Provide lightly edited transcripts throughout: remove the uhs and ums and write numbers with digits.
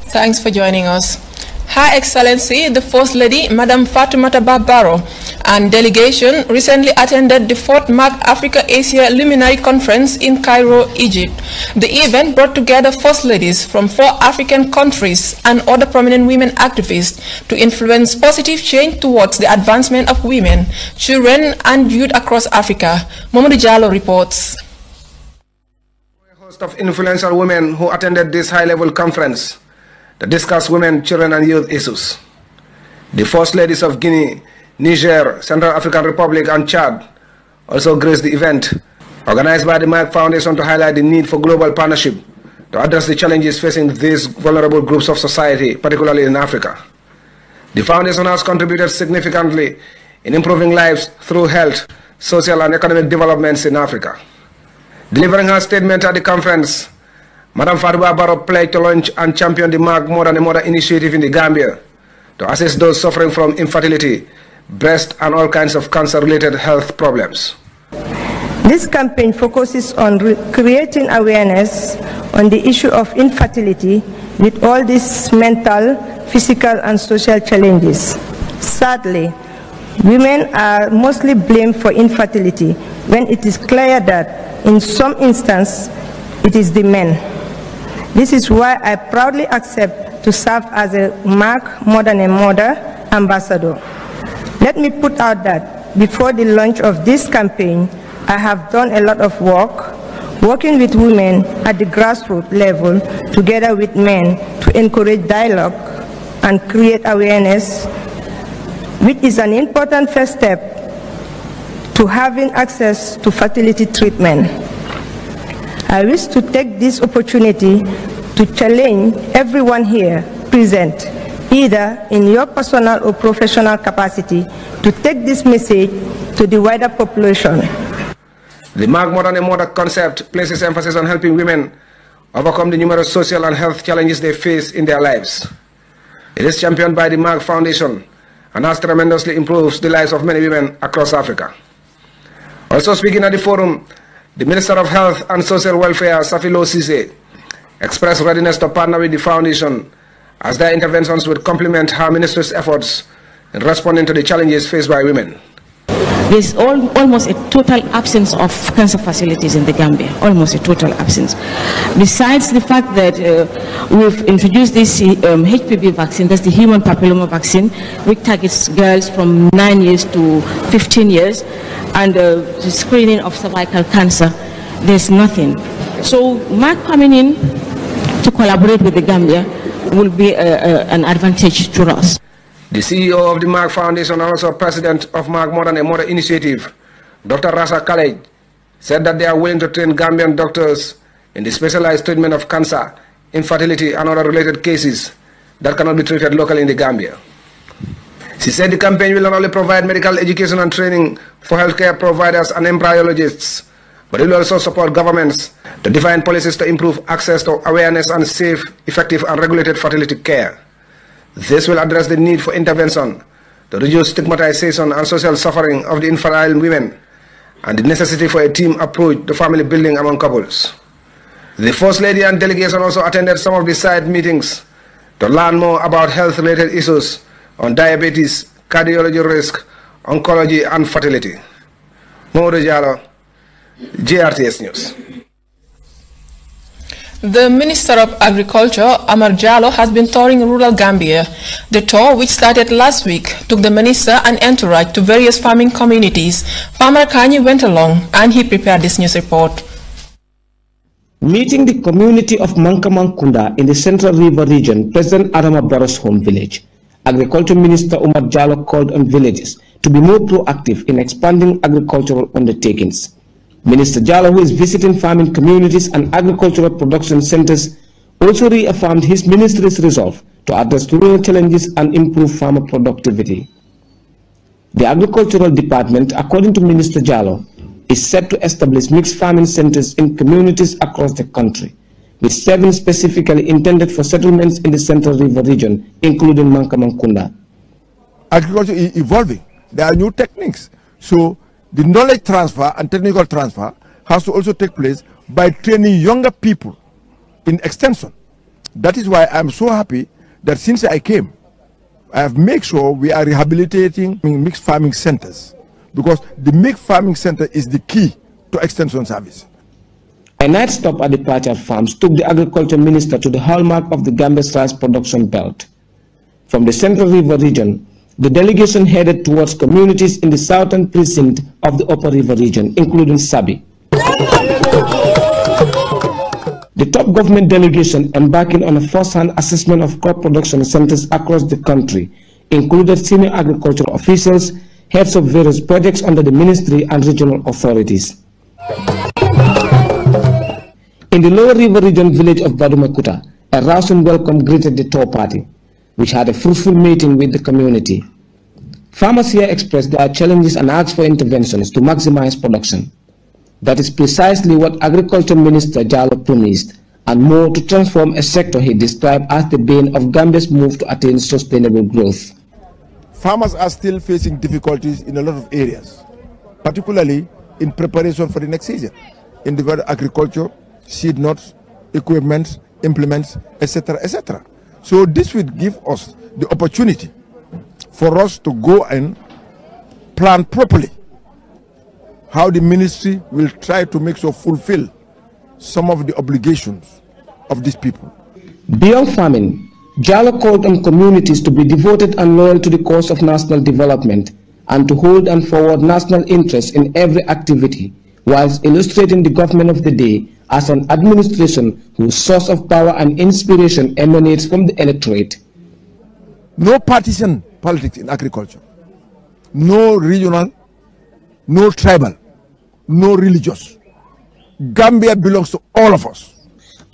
Thanks for joining us. Her Excellency, the First Lady, Madam Fatoumata Barrow, and delegation recently attended the 4th MAG Africa-Asia Luminary Conference in Cairo, Egypt. The event brought together First Ladies from 4 African countries and other prominent women activists to influence positive change towards the advancement of women, children, and youth across Africa. Mamadou Diallo reports. A host of influential women who attended this high-level conference to discuss women, children, and youth issues. The First Ladies of Guinea, Niger, Central African Republic, and Chad also graced the event, organized by the MAG Foundation to highlight the need for global partnership to address the challenges facing these vulnerable groups of society, particularly in Africa. The foundation has contributed significantly in improving lives through health, social, and economic developments in Africa. Delivering her statement at the conference, Madam Fatoumata Barrow pledged to launch and champion the MAG More Than a Mother initiative in the Gambia to assist those suffering from infertility, breast, and all kinds of cancer-related health problems. This campaign focuses on creating awareness on the issue of infertility with all these mental, physical, and social challenges. Sadly, women are mostly blamed for infertility when it is clear that in some instances it is the men. This is why I proudly accept to serve as a MAG More Than a Mother ambassador. Let me put out that before the launch of this campaign, I have done a lot of work working with women at the grassroots level together with men to encourage dialogue and create awareness, which is an important first step to having access to fertility treatment. I wish to take this opportunity to challenge everyone here present, either in your personal or professional capacity, to take this message to the wider population. The MAG More Than a Mother concept places emphasis on helping women overcome the numerous social and health challenges they face in their lives. It is championed by the MAG Foundation and has tremendously improved the lives of many women across Africa. Also speaking at the forum, the Minister of Health and Social Welfare, Safilo Cisse, expressed readiness to partner with the Foundation as their interventions would complement her ministry's efforts in responding to the challenges faced by women. There's almost a total absence of cancer facilities in the Gambia, almost a total absence. Besides the fact that we've introduced this HPV vaccine, that's the human papilloma vaccine, which targets girls from 9 years to 15 years, and the screening of cervical cancer, there's nothing. So MAG coming in to collaborate with the Gambia will be an advantage to us. The CEO of the MAG Foundation and also President of MAG More Than a Mother initiative, Dr. Rasa Khaled, said that they are willing to train Gambian doctors in the specialized treatment of cancer, infertility, and other related cases that cannot be treated locally in the Gambia. She said the campaign will not only provide medical education and training for healthcare providers and embryologists, but it will also support governments to define policies to improve access to awareness and safe, effective, and regulated fertility care. This will address the need for intervention to reduce stigmatization and social suffering of the infertile women and the necessity for a team approach to family building among couples. The First Lady and delegation also attended some of the side meetings to learn more about health-related issues on diabetes, cardiology risk, oncology, and fertility. Mamadou Diallo, GRTS News. The Minister of Agriculture, Amar Jallow, has been touring rural Gambia. The tour, which started last week, took the minister and entourage to various farming communities. Farmer Kanye went along and he prepared this news report. Meeting the community of Mankamankunda in the Central River region, President Adama Barrow's home village, Agriculture Minister Umar Jallow called on villages to be more proactive in expanding agricultural undertakings. Minister Jallow, who is visiting farming communities and agricultural production centers, also reaffirmed his ministry's resolve to address rural challenges and improve farmer productivity. The Agricultural Department, according to Minister Jallow, is set to establish mixed farming centers in communities across the country, with 7 specifically intended for settlements in the Central River region, including Mankamankunda. Agriculture is evolving. There are new techniques. So the knowledge transfer and technical transfer has to also take place by training younger people in extension. That is why I'm so happy that since I came, I have made sure we are rehabilitating mixed farming centers, because the mixed farming center is the key to extension service. A night stop at the Pachar farms took the agriculture minister to the hallmark of the Gambia's rice production belt. From the Central River region, the delegation headed towards communities in the southern precinct of the Upper River region, including Sabi. The top government delegation embarking on a first-hand assessment of crop production centers across the country included senior agricultural officials, heads of various projects under the ministry and regional authorities. In the Lower River region village of Badumakuta, a rousing welcome greeted the tour party, which had a fruitful meeting with the community. Farmers here expressed their challenges and asked for interventions to maximize production. That is precisely what Agriculture Minister Jallo promised, and more to transform a sector he described as the bane of Gambia's move to attain sustainable growth. Farmers are still facing difficulties in a lot of areas, particularly in preparation for the next season, in the agriculture, seed nuts, equipment, implements, etc., etc. So this would give us the opportunity for us to go and plan properly how the ministry will try to make sure fulfill some of the obligations of these people. Beyond farming, Jallo called on communities to be devoted and loyal to the cause of national development and to hold and forward national interests in every activity, whilst illustrating the government of the day as an administration whose source of power and inspiration emanates from the electorate. No partisan politics in agriculture, no regional, no tribal, no religious. Gambia belongs to all of us.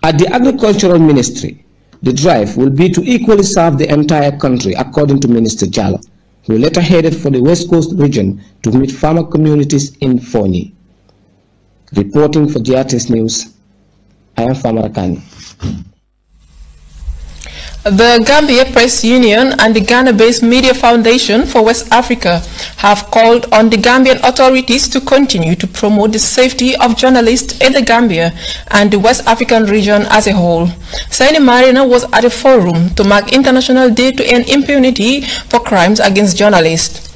At the Agricultural Ministry, the drive will be to equally serve the entire country, according to Minister Jallo, who later headed for the West Coast region to meet farmer communities in Fonyi. Reporting for GRTS News, I am Farmer Kani. The Gambia Press Union and the Ghana-based Media Foundation for West Africa have called on the Gambian authorities to continue to promote the safety of journalists in the Gambia and the West African region as a whole. Saini Marina was at a forum to mark International Day to End Impunity for Crimes Against Journalists.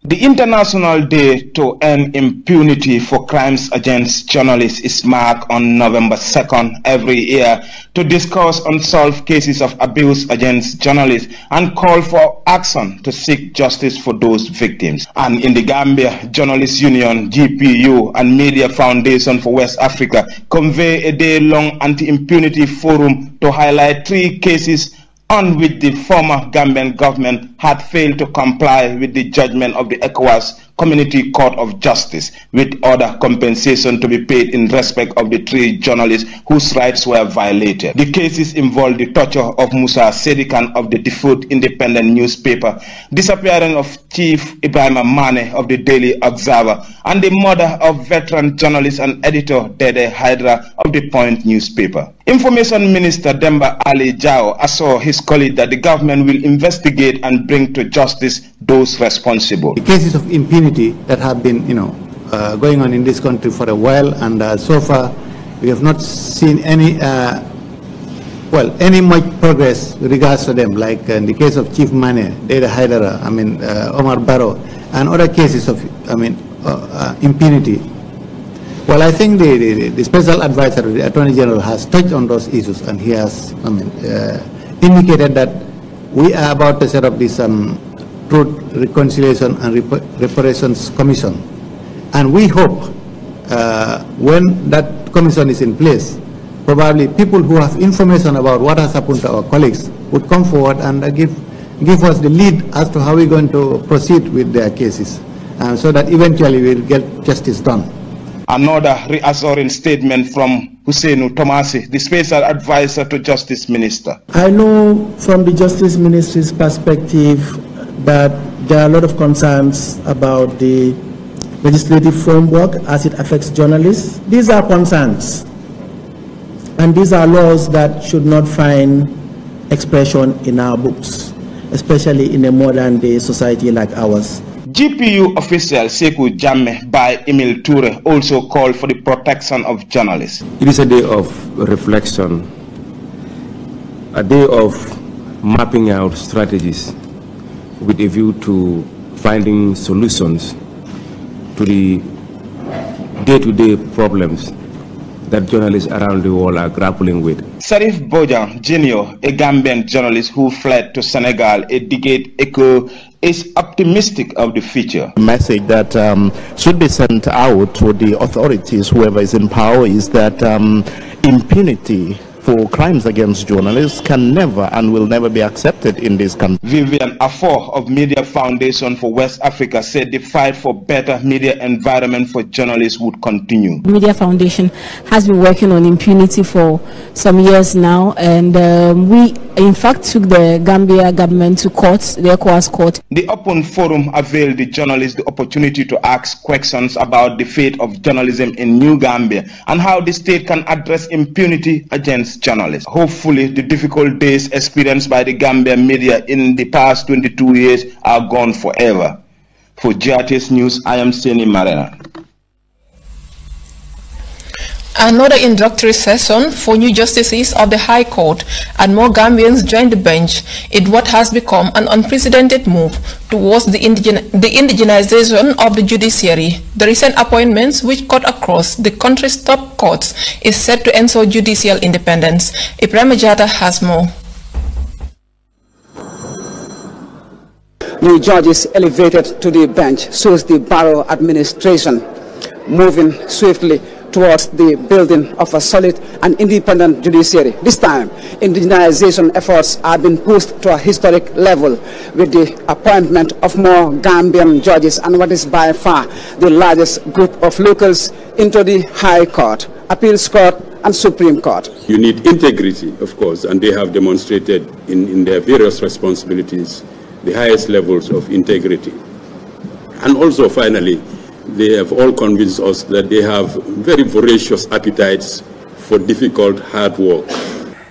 The International Day to End Impunity for Crimes Against Journalists is marked on November 2nd every year to discuss unsolved cases of abuse against journalists and call for action to seek justice for those victims. And in the Gambia, Journalists Union, GPU, and Media Foundation for West Africa convey a day-long anti-impunity forum to highlight 3 cases on which the former Gambian government had failed to comply with the judgment of the ECOWAS Community Court of Justice, with other compensation to be paid in respect of the 3 journalists whose rights were violated. The cases involved the torture of Musa Sedikan of the defunct independent newspaper, disappearance of Chief Ibrahim Mane of the Daily Observer, and the murder of veteran journalist and editor Dede Hydra of the Point newspaper. Information Minister Demba Ali Jao assured his colleague that the government will investigate and bring to justice those responsible. The cases of impunity that have been, going on in this country for a while, and so far we have not seen any, any much progress with regards to them. Like in the case of Chief Mane, Dede Hydra, Omar Barrow, and other cases of, impunity. Well, I think the special advisor, the Attorney General, has touched on those issues, and he has, indicated that we are about to set up this Truth, Reconciliation and Reparations Commission, and we hope when that commission is in place, probably people who have information about what has happened to our colleagues would come forward and give us the lead as to how we're going to proceed with their cases, so that eventually we'll get justice done. Another reassuring statement from Husseinu Tomasi, the special advisor to Justice Minister. I know from the Justice Ministry's perspective that there are a lot of concerns about the legislative framework as it affects journalists. These are concerns, and these are laws that should not find expression in our books, especially in a modern day society like ours. GPU official Sekou Jammeh by Emil Toure also called for the protection of journalists. It is a day of reflection, a day of mapping out strategies with a view to finding solutions to the day-to-day problems that journalists around the world are grappling with. Sarif Bojang Jr., a Gambian journalist who fled to Senegal a decade ago, is optimistic of the future. The message that should be sent out to the authorities, whoever is in power, is that impunity for crimes against journalists can never and will never be accepted in this country. Vivian Afor of Media Foundation for West Africa said the fight for better media environment for journalists would continue. Media Foundation has been working on impunity for some years now, and we in fact took the Gambia government to court, the ECOWAS court. The open forum availed the journalists the opportunity to ask questions about the fate of journalism in New Gambia and how the state can address impunity against journalists. Hopefully, the difficult days experienced by the Gambian media in the past 22 years are gone forever. For GRTS News, I am Seni Marena. Another introductory session for new justices of the High Court and more Gambians joined the bench in what has become an unprecedented move towards the indigenization of the judiciary. The recent appointments, which cut across the country's top courts, is set to ensure judicial independence. Ibrahim Jata has more. New judges elevated to the bench shows the Barrow administration moving swiftly towards the building of a solid and independent judiciary. This time, indigenization efforts have been pushed to a historic level with the appointment of more Gambian judges and what is by far the largest group of locals into the High Court, Appeals Court, and Supreme Court. You need integrity, of course, and they have demonstrated in their various responsibilities the highest levels of integrity. And also, finally, they have all convinced us that they have very voracious appetites for difficult, hard work.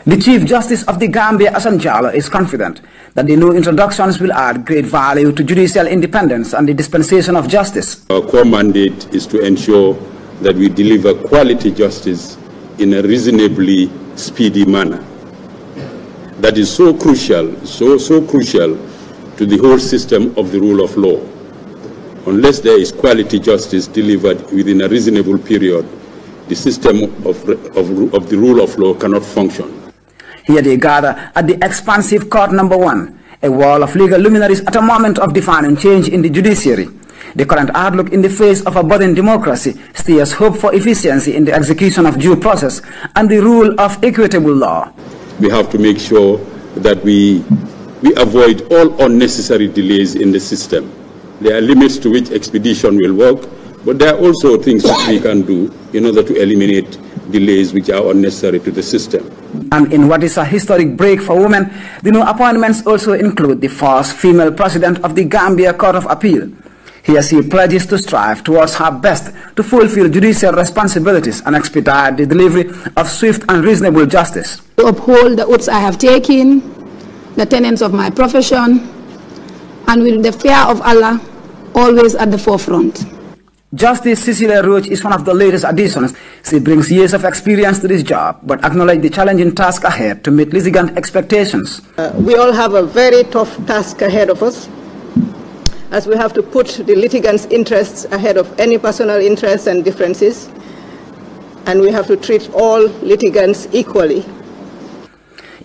The Chief Justice of the Gambia, Hassan Jallow, is confident that the new introductions will add great value to judicial independence and the dispensation of justice. Our core mandate is to ensure that we deliver quality justice in a reasonably speedy manner. That is so crucial, so crucial to the whole system of the rule of law. Unless there is quality justice delivered within a reasonable period, the system of the rule of law cannot function. Here they gather at the expansive Court Number 1, a wall of legal luminaries at a moment of defining change in the judiciary. The current outlook in the face of a budding democracy stirs hope for efficiency in the execution of due process and the rule of equitable law. We have to make sure that we avoid all unnecessary delays in the system. There are limits to which expedition will work, but there are also things that we can do in order to eliminate delays which are unnecessary to the system. And in what is a historic break for women, the new appointments also include the first female president of the Gambia Court of Appeal. Here she pledges to strive towards her best to fulfill judicial responsibilities and expedite the delivery of swift and reasonable justice. To uphold the oaths I have taken, the tenets of my profession, and with the fear of Allah always at the forefront. Justice Cecilia Roach is one of the latest additions. She brings years of experience to this job, but acknowledges the challenging task ahead to meet litigant expectations. We all have a very tough task ahead of us, as we have to put the litigants' interests ahead of any personal interests and differences, and we have to treat all litigants equally.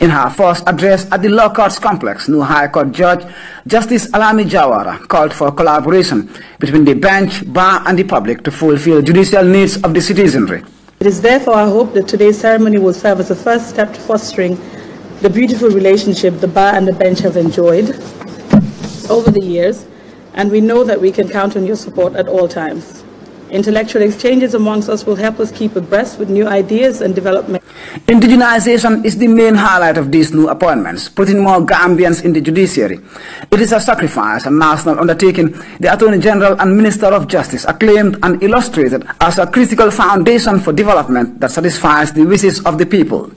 In her first address at the Law Courts Complex, new High Court Judge Justice Alami Jawara called for collaboration between the bench, bar and the public to fulfill judicial needs of the citizenry. It is therefore our hope that today's ceremony will serve as a first step to fostering the beautiful relationship the bar and the bench have enjoyed over the years, and we know that we can count on your support at all times. Intellectual exchanges amongst us will help us keep abreast with new ideas and development. Indigenization is the main highlight of these new appointments, putting more Gambians in the judiciary. It is a sacrifice and national undertaking the Attorney General and Minister of Justice acclaimed and illustrated as a critical foundation for development that satisfies the wishes of the people.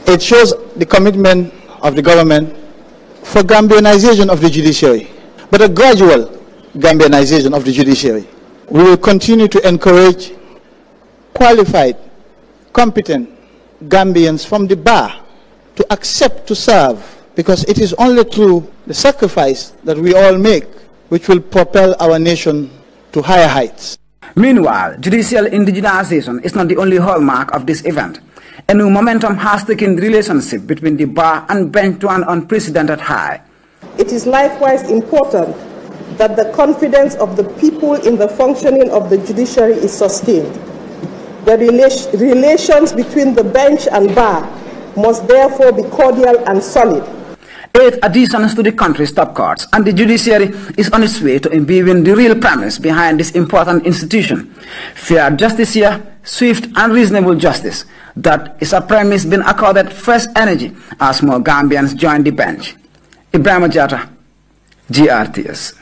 It shows the commitment of the government for Gambianization of the judiciary, but a gradual Gambianization of the judiciary. We will continue to encourage qualified, competent, Gambians from the bar to accept to serve, because it is only through the sacrifice that we all make which will propel our nation to higher heights. Meanwhile, judicial indigenization is not the only hallmark of this event. A new momentum has taken the relationship between the bar and bench to an unprecedented high. It is likewise important that the confidence of the people in the functioning of the judiciary is sustained. The relations between the bench and bar must therefore be cordial and solid. 8 additions to the country's top courts, and the judiciary is on its way to imbuing the real premise behind this important institution: fair justice here, swift and reasonable justice. That is a premise being accorded fresh energy as more Gambians join the bench. Ibrahim Jata, GRTS.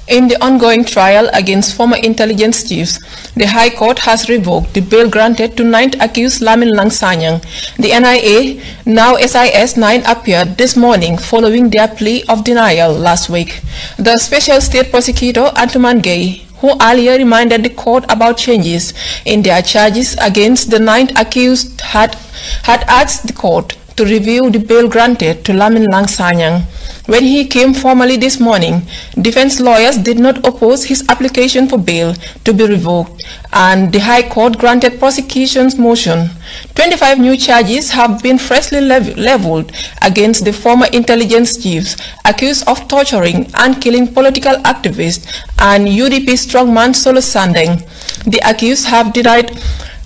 In the ongoing trial against former intelligence chiefs, the High Court has revoked the bail granted to 9th accused Lamin Lang Sanyang. The NIA, now SIS-9, appeared this morning following their plea of denial last week. The Special State Prosecutor, Antuman Gay, who earlier reminded the court about changes in their charges against the 9th accused, had asked the court to review the bail granted to Lamin Lang Sanyang. When he came formally this morning, defense lawyers did not oppose his application for bail to be revoked, and the High Court granted prosecution's motion. 25 new charges have been freshly leveled against the former intelligence chiefs accused of torturing and killing political activists and UDP strongman Solo Sandeng. The accused have denied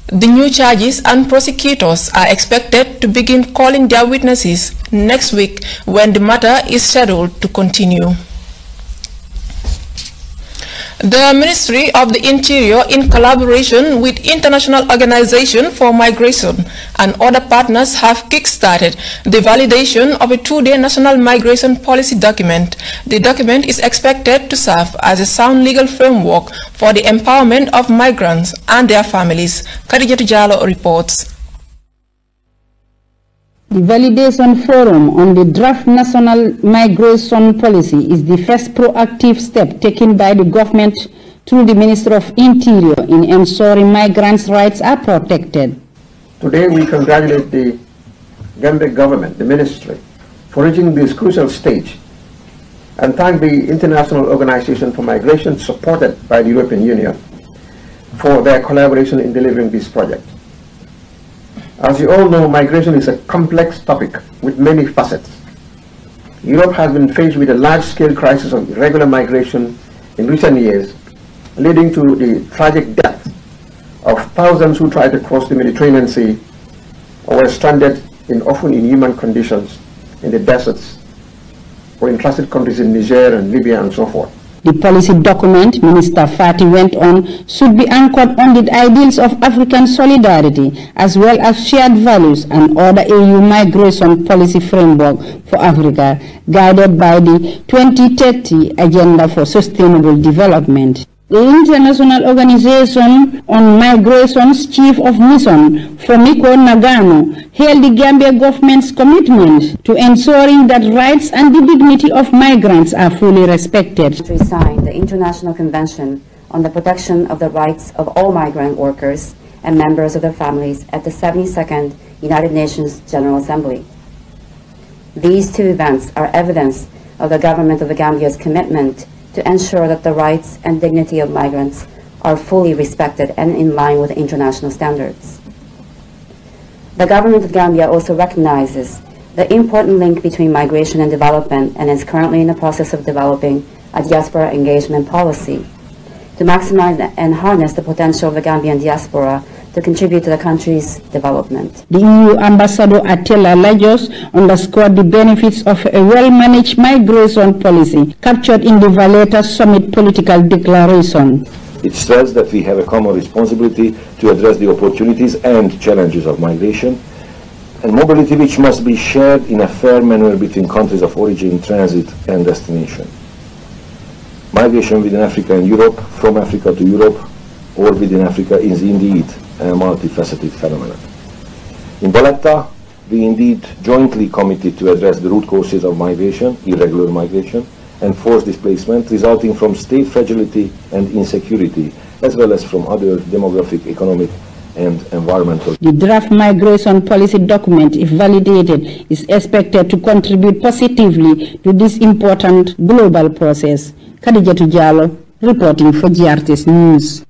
the new charges, and prosecutors are expected to begin calling their witnesses next week when the matter is scheduled to continue. The Ministry of the Interior, in collaboration with International Organization for Migration and other partners, have kick-started the validation of a 2-day national migration policy document. The document is expected to serve as a sound legal framework for the empowerment of migrants and their families. Khadija Tujalo reports. The Validation Forum on the Draft National Migration Policy is the first proactive step taken by the government through the Ministry of Interior in ensuring migrants' rights are protected. Today we congratulate the Gambia government, the ministry, for reaching this crucial stage, and thank the International Organization for Migration, supported by the European Union, for their collaboration in delivering this project. As you all know, migration is a complex topic with many facets. Europe has been faced with a large-scale crisis of irregular migration in recent years, leading to the tragic death of thousands who tried to cross the Mediterranean Sea or were stranded in often inhuman conditions in the deserts or in transit countries in Niger and Libya and so forth. The policy document, Minister Fati went on, should be anchored on the ideals of African solidarity as well as shared values and other EU migration policy framework for Africa, guided by the 2030 Agenda for Sustainable Development. The International Organization on Migration's Chief of Mission, Fomiko Nagano, hailed the Gambia government's commitment to ensuring that rights and the dignity of migrants are fully respected. We signed the International Convention on the Protection of the Rights of All Migrant Workers and Members of their Families at the 72nd United Nations General Assembly. These two events are evidence of the government of the Gambia's commitment to ensure that the rights and dignity of migrants are fully respected and in line with international standards. The government of Gambia also recognizes the important link between migration and development and is currently in the process of developing a diaspora engagement policy to maximize and harness the potential of the Gambian diaspora to contribute to the country's development. The EU Ambassador Attila Lajos underscored the benefits of a well-managed migration policy captured in the Valletta Summit political declaration. It stressed that we have a common responsibility to address the opportunities and challenges of migration and mobility, which must be shared in a fair manner between countries of origin, transit and destination. Migration within Africa and Europe, from Africa to Europe, or within Africa is indeed a multifaceted phenomenon. In Valletta, we indeed jointly committed to address the root causes of migration, irregular migration, and forced displacement resulting from state fragility and insecurity, as well as from other demographic, economic, and environmental. The draft migration policy document, if validated, is expected to contribute positively to this important global process. Khadijatu Jallow, reporting for GRTS News.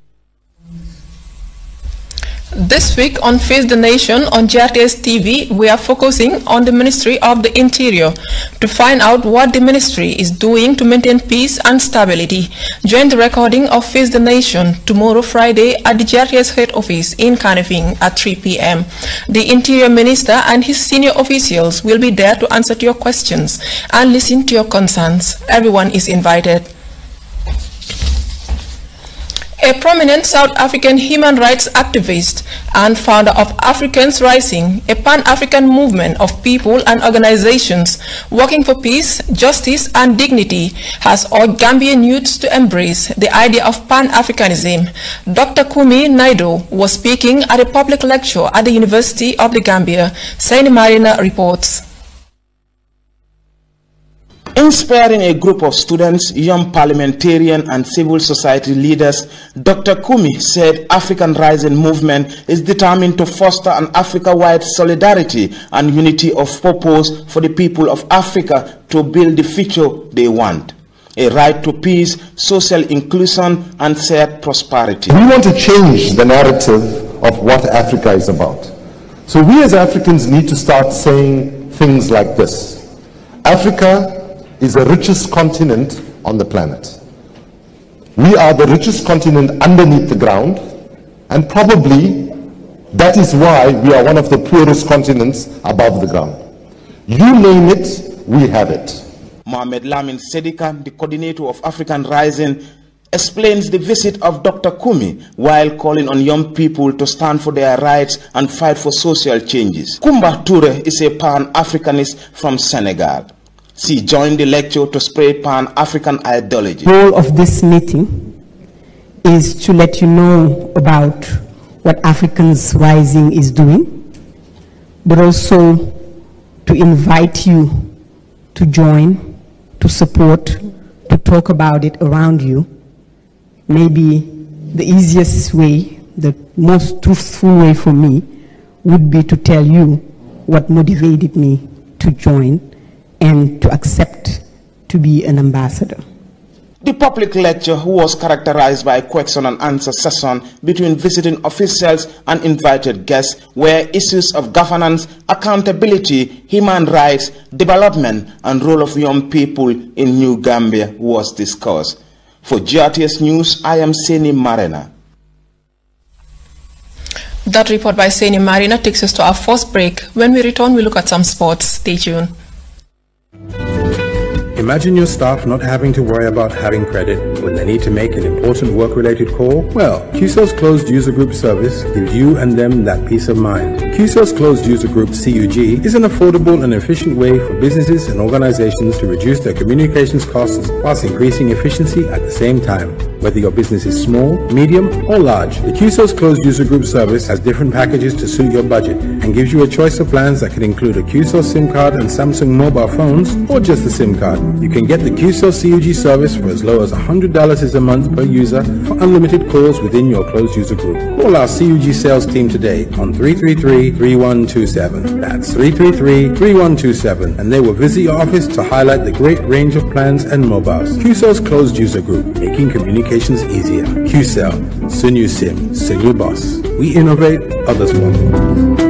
This week on Face the Nation on GRTS TV, we are focusing on the Ministry of the Interior to find out what the ministry is doing to maintain peace and stability. Join the recording of Face the Nation tomorrow Friday at the GRTS head office in Kanifing at 3 p.m. The Interior Minister and his senior officials will be there to answer to your questions and listen to your concerns. Everyone is invited. A prominent South African human rights activist and founder of Africans Rising, a pan-African movement of people and organizations working for peace, justice, and dignity, has urged Gambian youths to embrace the idea of Pan-Africanism. Dr. Kumi Naido was speaking at a public lecture at the University of the Gambia. Saini Marina reports. Inspiring a group of students, young parliamentarian and civil society leaders, Dr. Kumi said African Rising Movement is determined to foster an Africa-wide solidarity and unity of purpose for the people of Africa to build the future they want. A right to peace, social inclusion, and shared prosperity. We want to change the narrative of what Africa is about. So we as Africans need to start saying things like this. Africa is the richest continent on the planet. We are the richest continent underneath the ground, and probably that is why we are one of the poorest continents above the ground. You name it, we have it. Mohamed Lamin Sedika, the coordinator of African Rising, explains the visit of Dr. Kumi while calling on young people to stand for their rights and fight for social changes. Kumba Toure is a Pan-Africanist from Senegal. She joined the lecture to spread Pan-African ideology. The goal of this meeting is to let you know about what Africans Rising is doing, but also to invite you to join, to support, to talk about it around you. Maybe the easiest way, the most truthful way for me would be to tell you what motivated me to join and to accept to be an ambassador. The public lecture was characterized by a question and answer session between visiting officials and invited guests, where issues of governance, accountability, human rights, development, and role of young people in New Gambia was discussed. For GRTS News, I am Saini Marina. That report by Saini Marina takes us to our first break. When we return, we look at some sports. Stay tuned. Imagine your staff not having to worry about having credit when they need to make an important work-related call. Well, QCell's Closed User Group service gives you and them that peace of mind. QCell's Closed User Group CUG is an affordable and efficient way for businesses and organizations to reduce their communications costs whilst increasing efficiency at the same time. Whether your business is small, medium, or large, the QCell's Closed User Group service has different packages to suit your budget and gives you a choice of plans that can include a QCell SIM card and Samsung mobile phones, or just a SIM card. You can get the QCell CUG service for as low as $100 a month per user for unlimited calls within your closed user group. Call our CUG sales team today on 333-3127. That's 333-3127, and they will visit your office to highlight the great range of plans and mobiles. QCell's Closed User Group, making communications easier. QCell, Sunu SIM, Sunu Boss. We innovate, others follow.